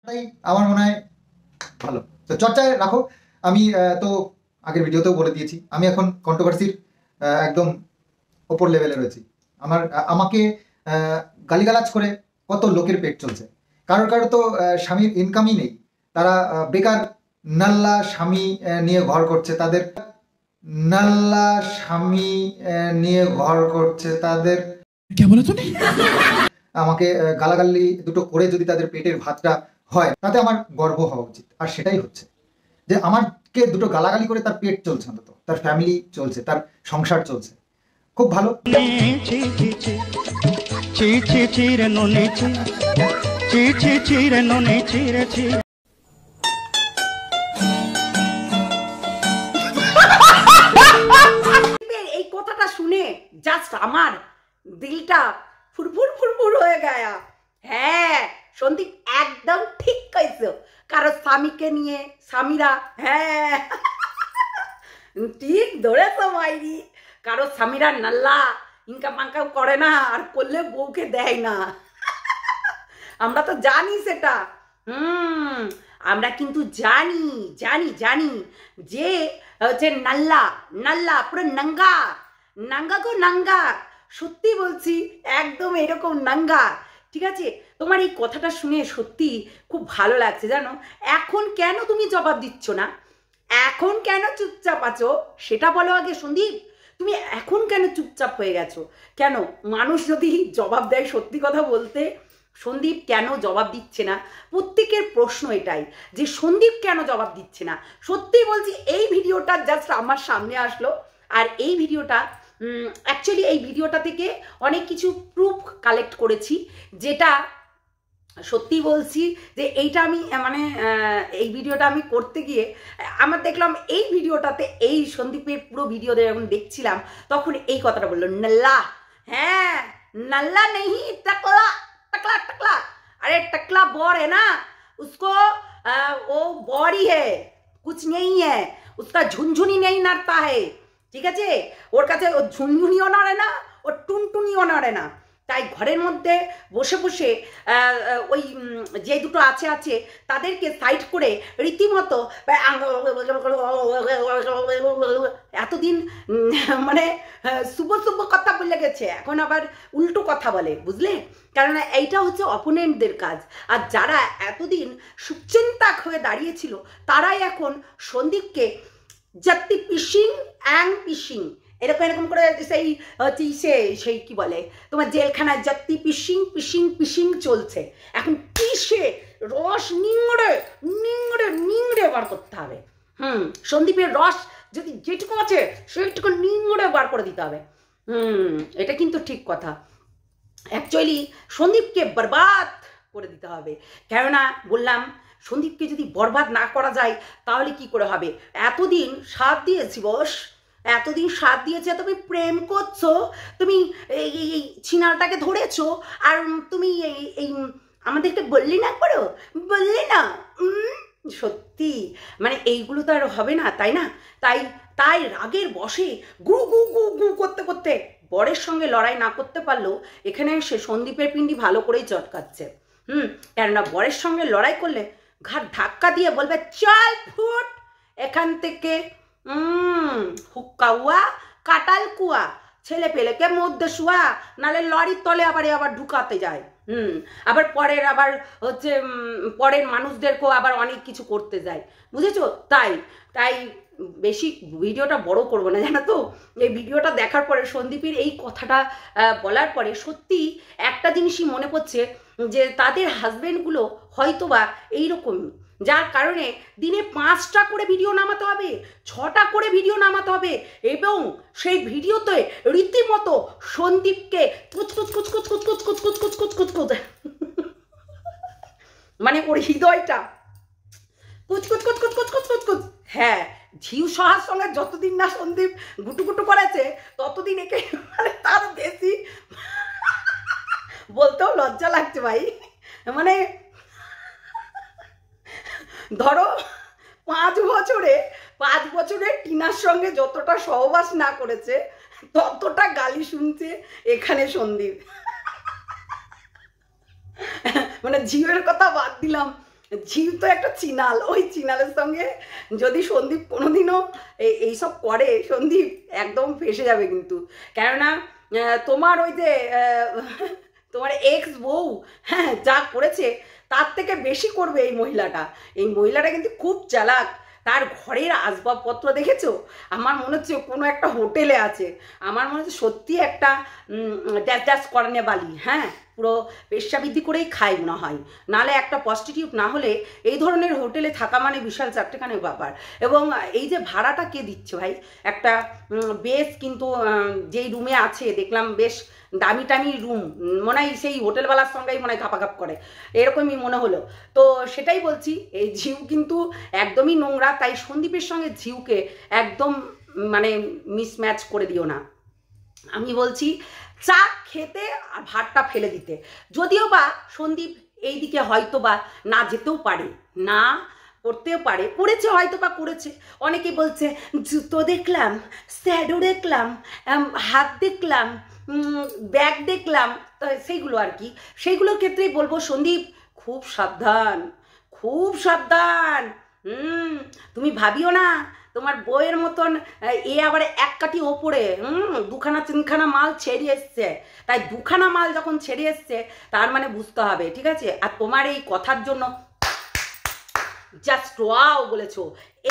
তাই আমার মনে হয় ভালো। তো চর্চায় রাখো। আমি তো আগের ভিডিওতেও বলে দিয়েছি, আমি এখন কন্ট্রোভার্সির একদম ওপর লেভেলে রয়েছি। আমাকে গালিগালাজ করে কত লোকের পেট চলছে। কারোর তো স্বামীর ইনকামই নেই, তারা বেকার নাল্লা স্বামী নিয়ে ঘর করছে, তাদের নাল্লা স্বামী নিয়ে ঘর করছে তাদের। কে বলে তুমি? আমাকে গালাগালি দুটো করে যদি তাদের পেটের ভাতটা হয়, তাতে আমার গর্ব হওয়া উচিত। আর সেটাই হচ্ছে যে আমাকে দুটো গালাগালি করে তার পেট চলছে, অন্তত তার ফ্যামিলি চলছে, তার সংসার চলছে, খুব ভালো। এই কথাটা শুনে জাস্ট আমার দিলটা ফুরফুর ফুরফুর হয়ে গেয়া। হ্যাঁ, সন্দীপ একদম ঠিক কইছো। কারো স্বামীকে নিয়ে স্বামীরা, হ্যাঁ ঠিক ধরেছো মাইরি, কারো স্বামীরা নাল্লা ইনকাম ফাঙ্কাম করে না, আর করলে বউকে দেয় না। আমরা তো জানি সেটা। আমরা কিন্তু জানি জানি জানি যে হচ্ছে নাল্লা নাল্লা পুরো নাঙ্গা নাঙ্গা গো নাঙ্গা। সত্যি বলছি, একদম এরকম নাঙ্গা। ঠিক আছে, তোমার এই কথাটা শুনে সত্যি খুব ভালো লাগছে জানো। এখন কেন তুমি জবাব দিচ্ছ না? এখন কেন চুপচাপ আছো সেটা বলো আগে সন্দীপ। তুমি এখন কেন চুপচাপ হয়ে গেছো? কেন? মানুষ যদি জবাব দেয়, সত্যি কথা বলতে সন্দীপ কেন জবাব দিচ্ছে না? প্রত্যেকের প্রশ্ন এটাই যে সন্দীপ কেন জবাব দিচ্ছে না। সত্যি বলছি, এই ভিডিওটা জাস্ট আমার সামনে আসলো, আর এই ভিডিওটা অ্যাকচুয়ালি এই ভিডিওটা থেকে অনেক কিছু প্রুফ কালেক্ট করেছি, যেটা সত্যি বলছি যে এইটা আমি মানে এই ভিডিওটা আমি করতে গিয়ে আমার দেখলাম এই ভিডিওটাতে এই সন্দীপের পুরো ভিডিও যখন দেখছিলাম তখন এই কথাটা বললো, নাল্লা। হ্যাঁ, नल्ला नहीं, टकला टकला टकला। अरे टकला बॉर है ना, उसको वो बॉर ही है, कुछ नहीं है, उसका झुनझुनी नहीं नड़ता है। ঠিক আছে, ওর কাছে ও ঝুনঝুনিও নড়ে না, ওর টুনটুনিও নড়ে না। তাই ঘরের মধ্যে বসে বসে ওই যে দুটো আছে আছে তাদেরকে সাইড করে রীতিমতো এতদিন মানে শুভ শুভ কথা বলে গেছে, এখন আবার উল্টো কথা বলে, বুঝলে? কারণ এইটা হচ্ছে অপোনেন্টদের কাজ। আর যারা এতদিন সুচিন্তাক হয়ে দাঁড়িয়েছিল তারাই এখন সন্দীপকে জাতি পিসিং অ্যাং পিসিং এরকম এরকম করে সেই হচ্ছে সেই কি বলে তোমার জেলখানায় জাতি পিসিং পিসিং পিসিং চলছে। এখন পিসে রস নিংড়ে নিংড়ে নিংড়ে বার করতে হবে। সন্দীপের রস যদি যেটুকু আছে সেইটুকু নিংড়ে বার করে দিতে হবে। এটা কিন্তু ঠিক কথা। অ্যাকচুয়ালি সন্দীপকে বরবাদ করে দিতে হবে। কেননা বললাম, সন্দীপকে যদি বরবাদ না করা যায় তাহলে কি করে হবে? এতদিন সাথ দিয়েছি বস, এতদিন সাথ দিয়েছে, তুমি প্রেম করছো, তুমি এই ছিনালটাকে ধরেছো, আর তুমি এই আমাদেরকে বললি না, করো বললি না। সত্যি মানে এইগুলো তো আর হবে না, তাই না? তাই তাই রাগের বশে গু গু গু গু করতে করতে বরের সঙ্গে লড়াই না করতে পারলেও এখানে সে সন্দীপের পিণ্ডি ভালো করেই চটকাচ্ছে। কেননা বরের সঙ্গে লড়াই করলে ঘাট ধাক্কা দিয়ে বলবে, চল ফুট এখান থেকে। হুক্কা উয়া কাটাল কুয়া, ছেলে পেলেকে মধ্যে শুয়া, নালে লরির তলে আবার ঢুকাতে যায়। আবার হচ্ছে পরের মানুষদেরকেও আবার অনেক কিছু করতে যায়, বুঝেছো? তাই তাই বেশি ভিডিওটা বড় করবো না, জানো তো? এই ভিডিওটা দেখার পরে সন্দীপের এই কথাটা বলার পরে সত্যি একটা জিনিসই মনে পড়ছে যে তাদের হাজবেন্ডগুলো হয়তোবা এইরকমই, যার কারণে দিনে 5টা করে ভিডিও নামাতে হবে, 6টা করে ভিডিও নামাতে হবে, এবং সেই ভিডিওতে রীতিমতো সন্দীপকে মানে ওর হৃদয়টা কুচকুচ। হ্যাঁ, ঝিউ সহার সঙ্গে যতদিন না সন্দীপ গুটুগুটু করেছে ততদিন একে মানে তার বেশি বলতেও লজ্জা লাগছে ভাই। মানে ধরো 5 বছরে টিনার সঙ্গে যতটা সহবাস না করেছে ততটা গালি শুনছে এখানে সন্দীপ। মানে ঝিউয়ের কথা বাদ দিলাম, ঝিউ তো একটা চিনাল, ওই চিনালের সঙ্গে যদি সন্দীপ কোনোদিনও এইসব করে, সন্দীপ একদম ফেসে যাবে কিন্তু। কেননা তোমার ওই যে তোমার এক্স বউ হ্যাঁ যা করেছে তার থেকে বেশি করবে এই মহিলাটা। এই মহিলাটা কিন্তু খুব চালাক। তার ঘরের আসবাবপত্র দেখেছো? আমার মনে হচ্ছে কোনো একটা হোটেলে আছে। আমার মনে হচ্ছে সত্যি একটা ড্যাস ড্যাস করানে বালি, হ্যাঁ পুরো পেশাবৃদ্ধি করেই খায় মনে হয়। নাহলে একটা প্রস্টিটিউট না হলে এই ধরনের হোটেলে থাকা মানে বিশাল চারটেখানে ব্যাপার। এবং এই যে ভাড়াটা কে দিচ্ছে ভাই? একটা বেশ কিন্তু যেই রুমে আছে দেখলাম বেশ দামি টামি রুম, মনে হয় সেই হোটেলওয়ালার সঙ্গেই মনে হয় ঘাপাঘাপ করে, এরকমই মনে হলো। তো সেটাই বলছি, এই ঝিউ কিন্তু একদমই নোংরা। তাই সন্দীপের সঙ্গে ঝিউকে একদম মানে মিসম্যাচ করে দিও না। আমি বলছি চা খেতে আর ভাতটা ফেলে দিতে। যদিও বা সন্দীপ এইদিকে হয়তো বা না যেতেও পারে, না করতেও পারে, করেছে হয়তো বা করেছে। অনেকে বলছে জুতো দেখলাম, স্যাডো দেখলাম, হাত দেখলাম, ব্যাগ দেখলাম, তো সেইগুলো আর কি। সেইগুলোর ক্ষেত্রেই বলবো সন্দীপ খুব সাবধান, খুব সাবধান। তুমি ভাবিও না তোমার বইয়ের মতন এ আবার এক কাঠি ওপরে দুখানা তিনখানা মাল ছেড়ে এসছে। তাই দুখানা মাল যখন ছেড়ে এসছে তার মানে বুঝতে হবে, ঠিক আছে? আর তোমার এই কথার জন্য জাস্ট ওয়াও বলেছো,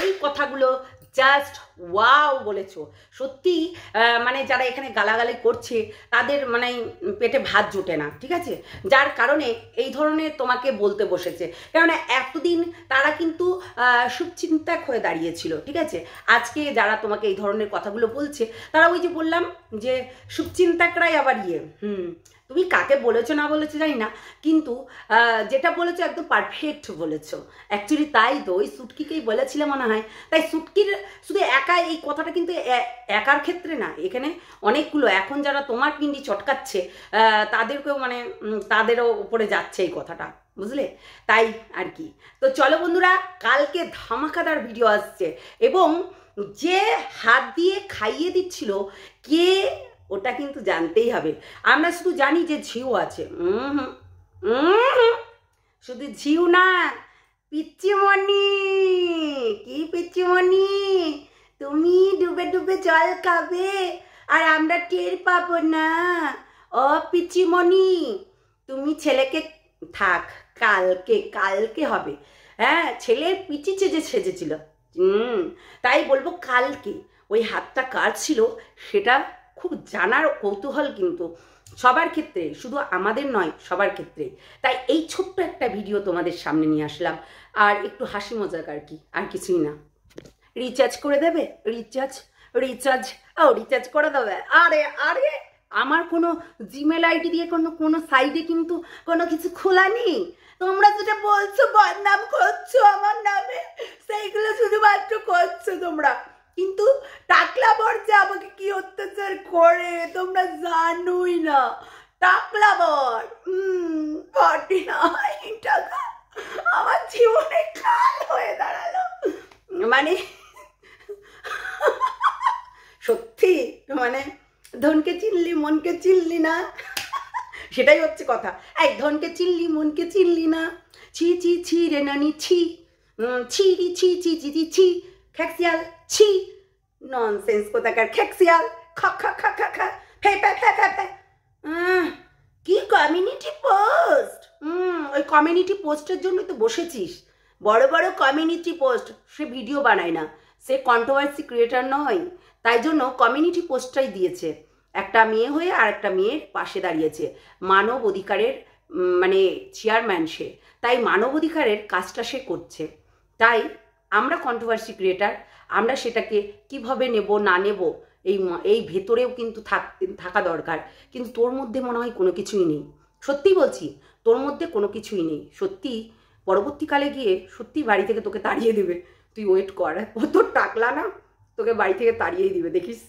এই কথাগুলো জাস্ট ওয়াও বলেছো। সত্যি মানে যারা এখানে গালাগালি করছে তাদের মানে পেটে ভাত জোটে না, ঠিক আছে? যার কারণে এই ধরনের তোমাকে বলতে বসেছে। কেননা এতদিন তারা কিন্তু শুভচিন্তাক হয়ে দাঁড়িয়েছিল, ঠিক আছে? আজকে যারা তোমাকে এই ধরনের কথাগুলো বলছে তারা ওই যে বললাম যে শুভচিন্তাকরাই আবার তুমি কাকে বলেছো না বলেছো জানি না, কিন্তু যেটা বলেছো একদম পারফেক্ট বলেছো। অ্যাকচুয়ালি তাই তো, ওই সুটকিকেই বলেছিলে মনে হয়। তাই সুটকির শুধু একা এই কথাটা কিন্তু একার ক্ষেত্রে না, এখানে অনেকগুলো এখন যারা তোমার পিন্ডি চটকাচ্ছে তাদেরকেও মানে তাদেরও উপরে যাচ্ছে এই কথাটা, বুঝলে? তাই আর কি। তো চলো বন্ধুরা, কালকে ধামাকাদার ভিডিও আসছে। এবং যে হাত দিয়ে খাইয়ে দিচ্ছিল কে, ওটা কিন্তু জানতেই হবে। আমরা শুধু জানি যে ঝিউ আছে, শুধু ঝিউ না, পিচ্চিমণি। কি পিচ্চিমণি? তুমি ডুবে ডুবে জল খাবে আর আমরা টের পাবো না? ও পিচ্চিমণি, তুমি ছেলেকে থাক, কালকে কালকে হবে। হ্যাঁ, ছেলের পিচি চেজে সেজেছিল, তাই বলবো কালকে ওই হাতটা কার ছিল সেটা খুব জানার কৌতূহল কিন্তু সবার ক্ষেত্রে, শুধু আমাদের নয় সবার ক্ষেত্রে। তাই এই ছোট্ট একটা ভিডিও তোমাদের সামনে নিয়ে আসলাম। আর একটু হাসি মজাক আর কি, আর কিছুই না। রিচার্জ করে দেবে? রিচার্জ রিচার্জ রিচার্জ করে দেবে? আরে আরে আমার কোনো জিমেল আইডি দিয়ে কোনো সাইডে কিন্তু কোনো কিছু খোলা নেই। তোমরা যেটা বলছো বদনাম করছো আমার নামে, সেইগুলো শুধুমাত্র করছো তোমরা। কিন্তু টাকলা বর যে আমাকে কি অত্যাচার করে তোমরা জানোই না। টাকলা বর 49 টাকা আমার জীবনে কাল হয়ে দাঁড়ালো। মানে সত্যি মানে ধনকে চিনলি মনকে চিনলি না, সেটাই হচ্ছে কথা। এই ধনকে চিনলি মনকে চিনলি না, ছি ছি ছি রে নানি ছি, ছি রি ছি ছি ছি ছি ছি, খ্যাকসিয়াল ছি, ননসেন্স কোথাকার খ্যাকসিয়াল, খা খা খা খা খা, ফে ফে ফে ফে ফে। কি কমিউনিটি পোস্ট? ওই কমিউনিটি পোস্টের জন্য তো বসেছিস। বড় বড় কমিউনিটি পোস্ট, সে ভিডিও বানায় না, সে কন্ট্রোভার্সি ক্রিয়েটার নয়, তাই জন্য কমিউনিটি পোস্টটাই দিয়েছে। একটা মেয়ে হয়ে আর একটা মেয়ের পাশে দাঁড়িয়েছে, মানব অধিকারের মানে চেয়ারম্যান সে, তাই মানব অধিকারের কাজটা সে করছে। তাই আমরা কন্ট্রোভার্সি ক্রিয়েটার, আমরা সেটাকে কিভাবে নেব না নেব এই ভেতরেও কিন্তু থাকা দরকার। কিন্তু তোর মধ্যে মনে হয় কোনো কিছুই নেই, সত্যি বলছি, তোর মধ্যে কোনো কিছুই নেই। সত্যি পরবর্তীকালে গিয়ে সত্যি বাড়ি থেকে তোকে তাড়িয়ে দেবে। তুই ওয়েট কর, ও তোর টাকলা না, তোকে বাড়ি থেকে তাড়িয়েই দিবে, দেখিস।